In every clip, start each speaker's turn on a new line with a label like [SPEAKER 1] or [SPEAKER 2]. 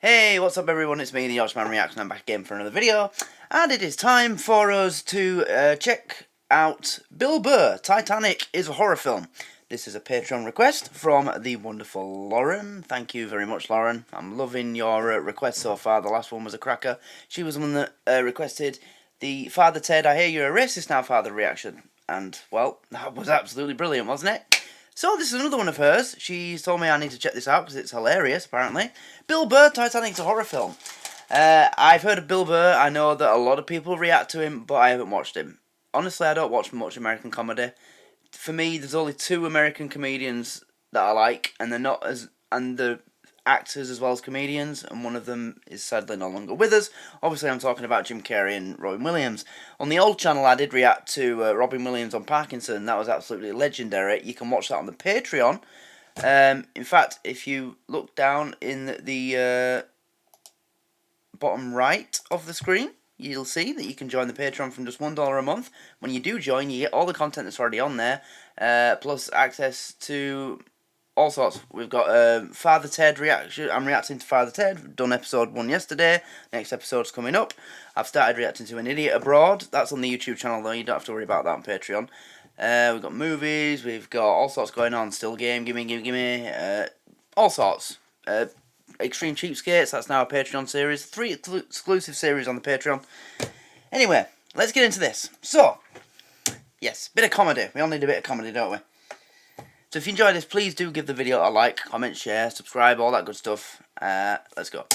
[SPEAKER 1] Hey, what's up everyone, it's me, the Englishman Reaction. I'm back again for another video, and it is time for us to check out Bill Burr, Titanic is a horror film. This is a Patreon request from the wonderful Lauren. Thank you very much, Lauren. I'm loving your request so far. The last one was a cracker. She was the one that requested the Father Ted, I hear you're a racist now, Father reaction. And, well, that was absolutely brilliant, wasn't it? So this is another one of hers. She's told me I need to check this out because it's hilarious, apparently. Bill Burr, Titanic's a horror film. I've heard of Bill Burr. I know that a lot of people react to him, but I haven't watched him. Honestly, I don't watch much American comedy. For me, there's only two American comedians that I like, and they're not as... and the actors as well as comedians, and one of them is sadly no longer with us. Obviously, I'm talking about Jim Carrey and Robin Williams. On the old channel, I did react to Robin Williams on Parkinson. That was absolutely legendary. You can watch that on the Patreon. In fact, if you look down in the bottom right of the screen, you'll see that you can join the Patreon from just $1 a month. When you do join, you get all the content that's already on there, plus access to all sorts. We've got Father Ted reaction. I'm reacting to Father Ted. We've done episode 1 yesterday. Next episode's coming up. I've started reacting to An Idiot Abroad. That's on the YouTube channel though. You don't have to worry about that on Patreon. We've got movies. We've got all sorts going on. Still Game, Gimme. All sorts. Extreme Cheapskates. That's now a Patreon series. 3 exclusive series on the Patreon. Anyway, let's get into this. So, yes, bit of comedy. We all need a bit of comedy, don't we? So if you enjoyed this, please do give the video a like, comment, share, subscribe, all that good stuff. Let's go.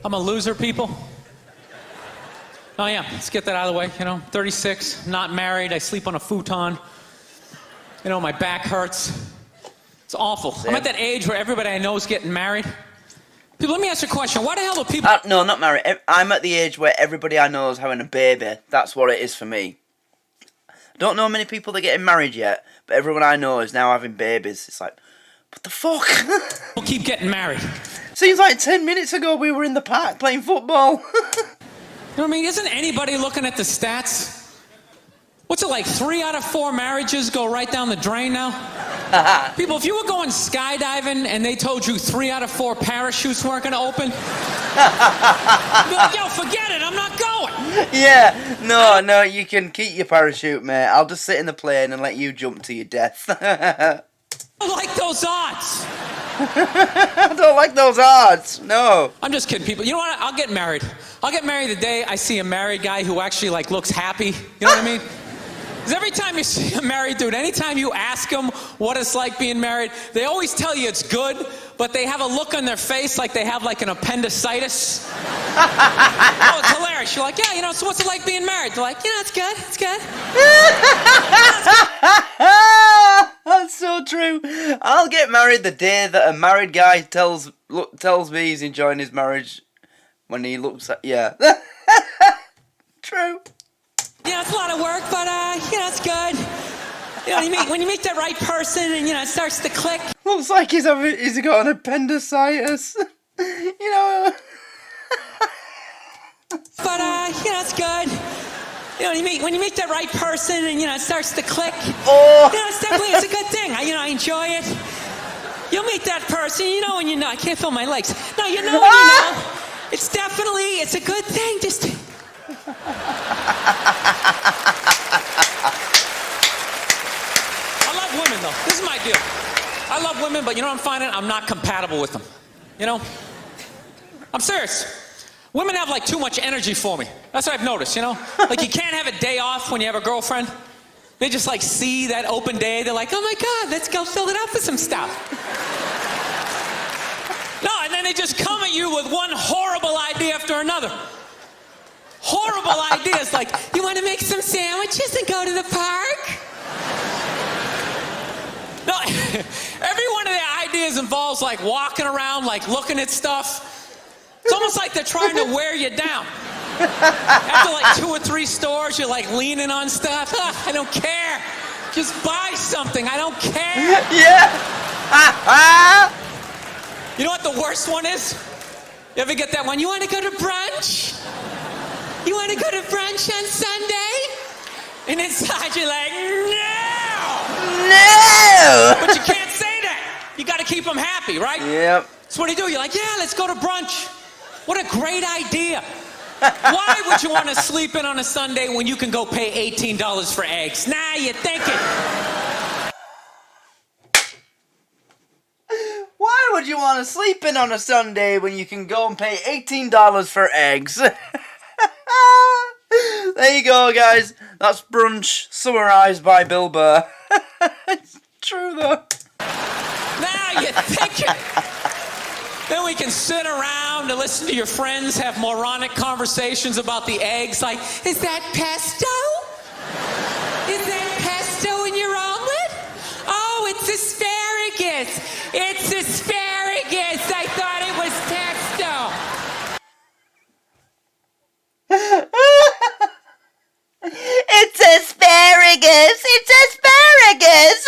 [SPEAKER 2] I'm a loser, people. Oh yeah, let's get that out of the way. You know, 36, not married, I sleep on a futon. You know, my back hurts. It's awful.
[SPEAKER 1] Same.
[SPEAKER 2] I'm at that age where everybody I know is getting married. People, let me ask you a question. Why the hell do people...
[SPEAKER 1] No, not married. I'm at the age where everybody I know is having a baby. That's what it is for me. Don't know many people that are getting married yet, but everyone I know is now having babies. It's like, what the fuck?
[SPEAKER 2] People keep getting married.
[SPEAKER 1] Seems like 10 minutes ago we were in the park playing football.
[SPEAKER 2] You know what I mean? Isn't anybody looking at the stats? What's it like, 3 out of 4 marriages go right down the drain now? People, if you were going skydiving and they told you 3 out of 4 parachutes weren't going to open, you'd be like, yo, forget it, I'm not going.
[SPEAKER 1] Yeah, no, you can keep your parachute, mate. I'll just sit in the plane and let you jump to your death.
[SPEAKER 2] I don't like those odds.
[SPEAKER 1] I don't like those odds, no.
[SPEAKER 2] I'm just kidding, people. You know what? I'll get married. I'll get married the day I see a married guy who actually, like, looks happy. You know what I mean? Because every time you see a married dude, anytime you ask them what it's like being married, they always tell you it's good, but they have a look on their face like they have like an appendicitis. Oh, it's hilarious. You're like, yeah, you know, so what's it like being married? They're like, yeah, it's good, it's good.
[SPEAKER 1] That's so true. I'll get married the day that a married guy tells me he's enjoying his marriage when he looks at, yeah. True.
[SPEAKER 2] Yeah, it's a lot of work, but, you know, it's good. You know, when you meet the right person and, you know, it starts to click.
[SPEAKER 1] Looks like he's got an appendicitis. You know.
[SPEAKER 2] But, you know, it's good. You know, when you meet the right person and, you know, it starts to click.
[SPEAKER 1] Oh.
[SPEAKER 2] You know, it's a good thing. I enjoy it. You'll meet that person, you know when you know. I can't feel my legs. No, you know when you know. It's a good thing. Just... I love women, though. This is my deal. I love women, but you know what I'm finding? I'm not compatible with them. You know? I'm serious. Women have, like, too much energy for me. That's what I've noticed, you know? Like, you can't have a day off when you have a girlfriend. They just, like, see that open day. They're like, oh, my God, let's go fill it up with some stuff. No, and then they just come at you with one horrible idea after another. Horrible ideas like, you want to make some sandwiches and go to the park? No, every one of their ideas involves like walking around, like looking at stuff. It's almost like they're trying to wear you down. After like 2 or 3 stores, you're like leaning on stuff. I don't care. Just buy something. I don't care.
[SPEAKER 1] Yeah.
[SPEAKER 2] You know what the worst one is? You ever get that one? You want to go to brunch? You want to go to brunch on Sunday? And inside you're like, no!
[SPEAKER 1] No!
[SPEAKER 2] But you can't say that. You got to keep them happy, right?
[SPEAKER 1] Yep.
[SPEAKER 2] That's what do. You're like, yeah, let's go to brunch. What a great idea. Why would you want to sleep in on a Sunday when you can go pay $18 for eggs? Nah, you're thinking.
[SPEAKER 1] Why would you want to sleep in on a Sunday when you can go and pay $18 for eggs? There you go, guys. That's brunch summarised by Bill Burr. It's true, though.
[SPEAKER 2] Now you're thinking. Then we can sit around and listen to your friends have moronic conversations about the eggs. Like, is that pesto? Is that pesto in your omelet? Oh, it's asparagus. It's asparagus. I thought it was pesto.
[SPEAKER 1] It's asparagus! It's asparagus!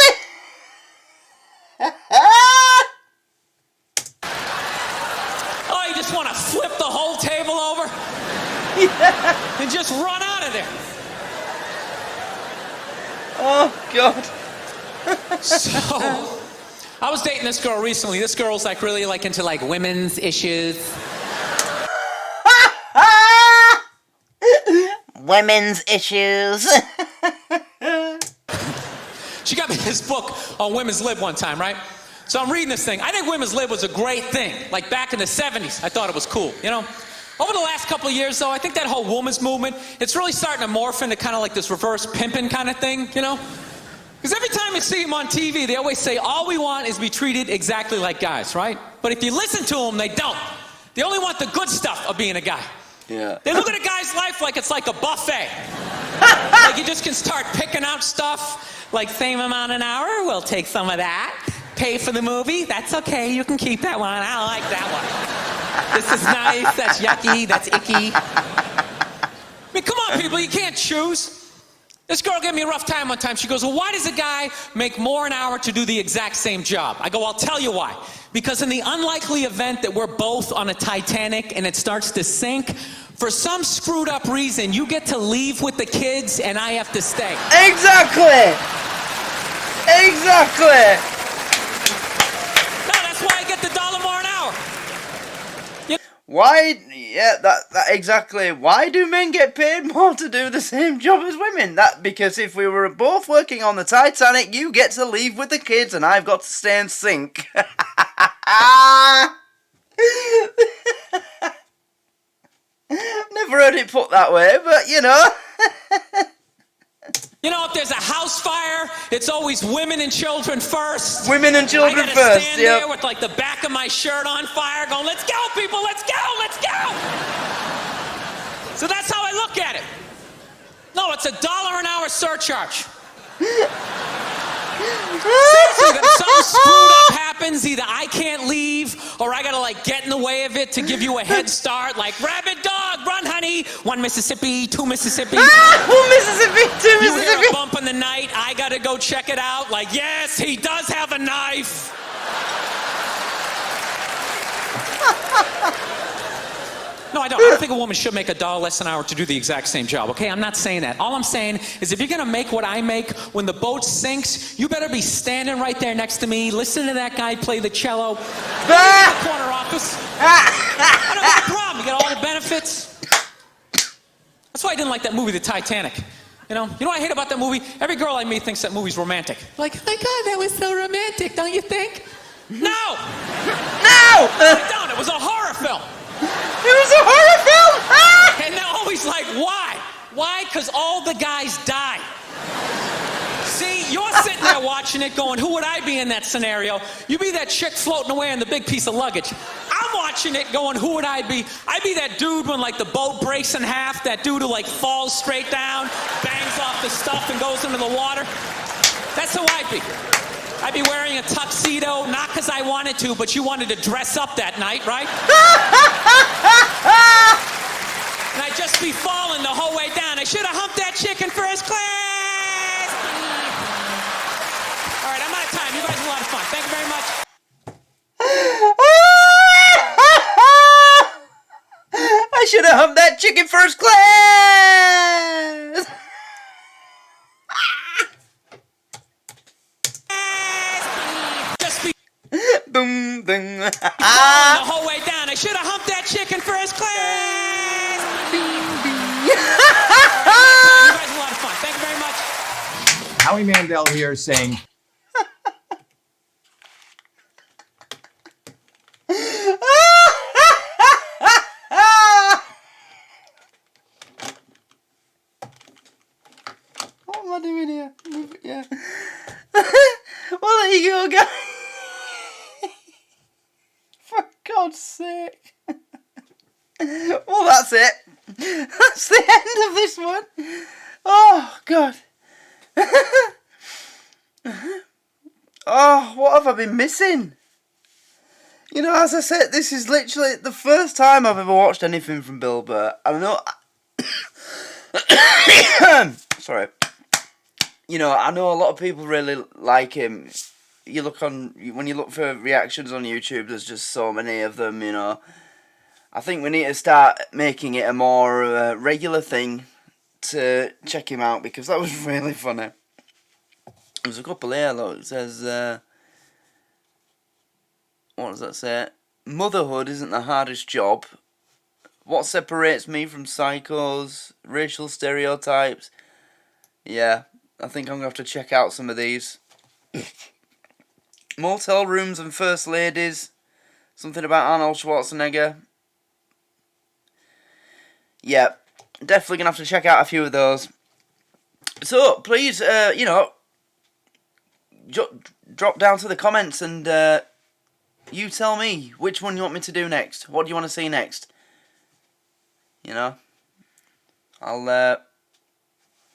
[SPEAKER 2] Oh, you just want to flip the whole table over?
[SPEAKER 1] Yeah.
[SPEAKER 2] And just run out of there.
[SPEAKER 1] Oh, God.
[SPEAKER 2] So, I was dating this girl recently. This girl's like really like into like women's issues.
[SPEAKER 1] Women's issues.
[SPEAKER 2] She got me this book on women's lib one time, right? So I'm reading this thing. I think women's lib was a great thing. Like back in the 70s, I thought it was cool, you know? Over the last couple of years, though, I think that whole women's movement, it's really starting to morph into kind of like this reverse pimping kind of thing, you know? Because every time you see them on TV, they always say, all we want is to be treated exactly like guys, right? But if you listen to them, they don't. They only want the good stuff of being a guy.
[SPEAKER 1] Yeah.
[SPEAKER 2] They look at a guy's life like it's like a buffet. Like you just can start picking out stuff, like same amount an hour, we'll take some of that. Pay for the movie, that's okay, you can keep that one, I don't like that one. This is nice, that's yucky, that's icky. I mean, come on, people, you can't choose. This girl gave me a rough time one time. She goes, well, why does a guy make more an hour to do the exact same job? I go, I'll tell you why. Because in the unlikely event that we're both on a Titanic and it starts to sink, for some screwed up reason, you get to leave with the kids and I have to stay.
[SPEAKER 1] Exactly! Exactly!
[SPEAKER 2] No, that's why I get the $1 more an hour.
[SPEAKER 1] Why, yeah, that exactly. Why do men get paid more to do the same job as women? Because if we were both working on the Titanic, you get to leave with the kids and I've got to stay and sink. Never heard it put that way, but you know.
[SPEAKER 2] You know, if there's a house fire, it's always women and children first.
[SPEAKER 1] Women and children
[SPEAKER 2] first. I
[SPEAKER 1] first,
[SPEAKER 2] stand there with like the back of my shirt on fire going, let's go, people, let's go, let's go. So that's how I look at it. No, it's $1 an hour surcharge. So if something screwed up happens, either I can't leave or I gotta like get in the way of it to give you a head start, like rabid dog, run honey, 1 Mississippi, 2 Mississippi.
[SPEAKER 1] 1 Mississippi, 2 Mississippi.
[SPEAKER 2] You hear a bump in the night, I gotta go check it out, like yes, he does have a knife. No, I don't think a woman should make $1 less an hour to do the exact same job, okay? I'm not saying that. All I'm saying is if you're gonna make what I make when the boat sinks, you better be standing right there next to me, listen to that guy play the cello, in the corner office. I don't have a problem, you get all the benefits. That's why I didn't like that movie, The Titanic. You know what I hate about that movie? Every girl I meet thinks that movie's romantic. Like, oh my God, that was so romantic, don't you think? No! No! I don't, it was a horror film.
[SPEAKER 1] It was a horror film!
[SPEAKER 2] And they're always like, why? Why? Because all the guys die. See, you're sitting there watching it going, who would I be in that scenario? You be that chick floating away in the big piece of luggage. I'm watching it going, who would I be? I'd be that dude when like the boat breaks in half, that dude who like falls straight down, bangs off the stuff and goes into the water. That's who I'd be. I'd be wearing a tuxedo, not because I wanted to, but you wanted to dress up that night, right? And I'd just be falling the whole way down. I should have humped that chick in first class. All right, I'm out of time. You guys had a lot of fun. Thank you very much.
[SPEAKER 1] I should have humped that chick in first class. ding.
[SPEAKER 2] The whole way down. I should have humped that chick in first class. You guys had a lot of fun. Thank you very much.
[SPEAKER 3] Howie Mandel here saying...
[SPEAKER 1] What am I doing here? Yeah. Well, there you go, guys. For God's sake. Well, that's it. That's the end of this one. Oh, God. Oh, what have I been missing? You know, as I said, this is literally the first time I've ever watched anything from Bill Burr. I don't know. Sorry. You know, I know a lot of people really like him. When you look for reactions on YouTube, there's just so many of them, you know. I think we need to start making it a more regular thing to check him out, because that was really funny. There's a couple here, look. It says, what does that say? Motherhood isn't the hardest job. What separates me from psychos? Racial stereotypes. Yeah, I think I'm going to have to check out some of these. Motel rooms and first ladies. Something about Arnold Schwarzenegger. Yeah, definitely going to have to check out a few of those. So, please, you know, drop down to the comments and you tell me which one you want me to do next. What do you want to see next? You know, I'll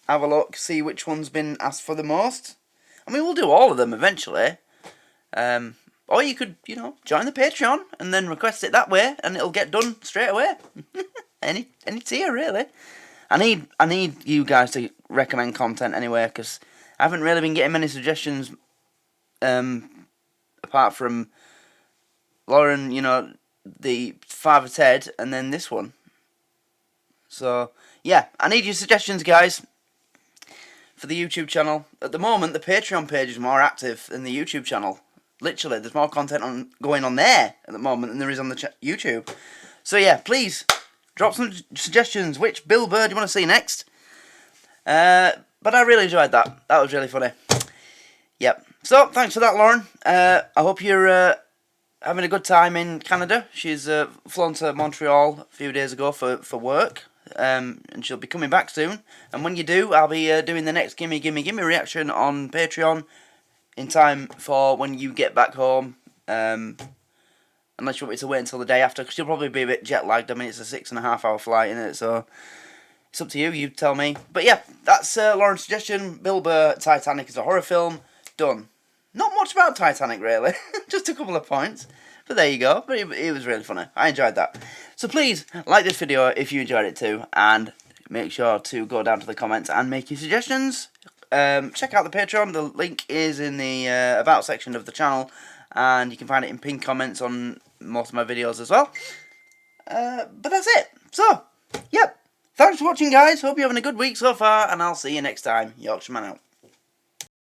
[SPEAKER 1] have a look, see which one's been asked for the most. I mean, we'll do all of them eventually. Or you could, you know, join the Patreon and then request it that way, and it'll get done straight away. any tier, really. I need you guys to recommend content anyway, because I haven't really been getting many suggestions. Apart from Lauren, you know, the Father Ted, and then this one. So yeah, I need your suggestions, guys, for the YouTube channel. At the moment, the Patreon page is more active than the YouTube channel. Literally, there's more content going on there at the moment than there is on the YouTube. So yeah, please drop some suggestions. Which Bill Burr do you want to see next? But I really enjoyed that. That was really funny. Yep. So thanks for that, Lauren. I hope you're having a good time in Canada. She's flown to Montreal a few days ago for work. And she'll be coming back soon. And when you do, I'll be doing the next Gimme reaction on Patreon in time for when you get back home. Unless you want me to wait until the day after, because you'll probably be a bit jet lagged. I mean, it's a 6.5 hour flight, isn't it? So it's up to you. You tell me. But yeah, that's Lauren's suggestion. Bill Burr, Titanic is a horror film. Done. Not much about Titanic, really. Just a couple of points. But there you go. But it was really funny. I enjoyed that. So please, like this video if you enjoyed it too. And make sure to go down to the comments and make your suggestions. Check out the Patreon. The link is in the About section of the channel. And you can find it in pinned comments on most of my videos as well. But that's it. So, yep. Thanks for watching, guys. Hope you're having a good week so far. And I'll see you next time. Yorkshireman out.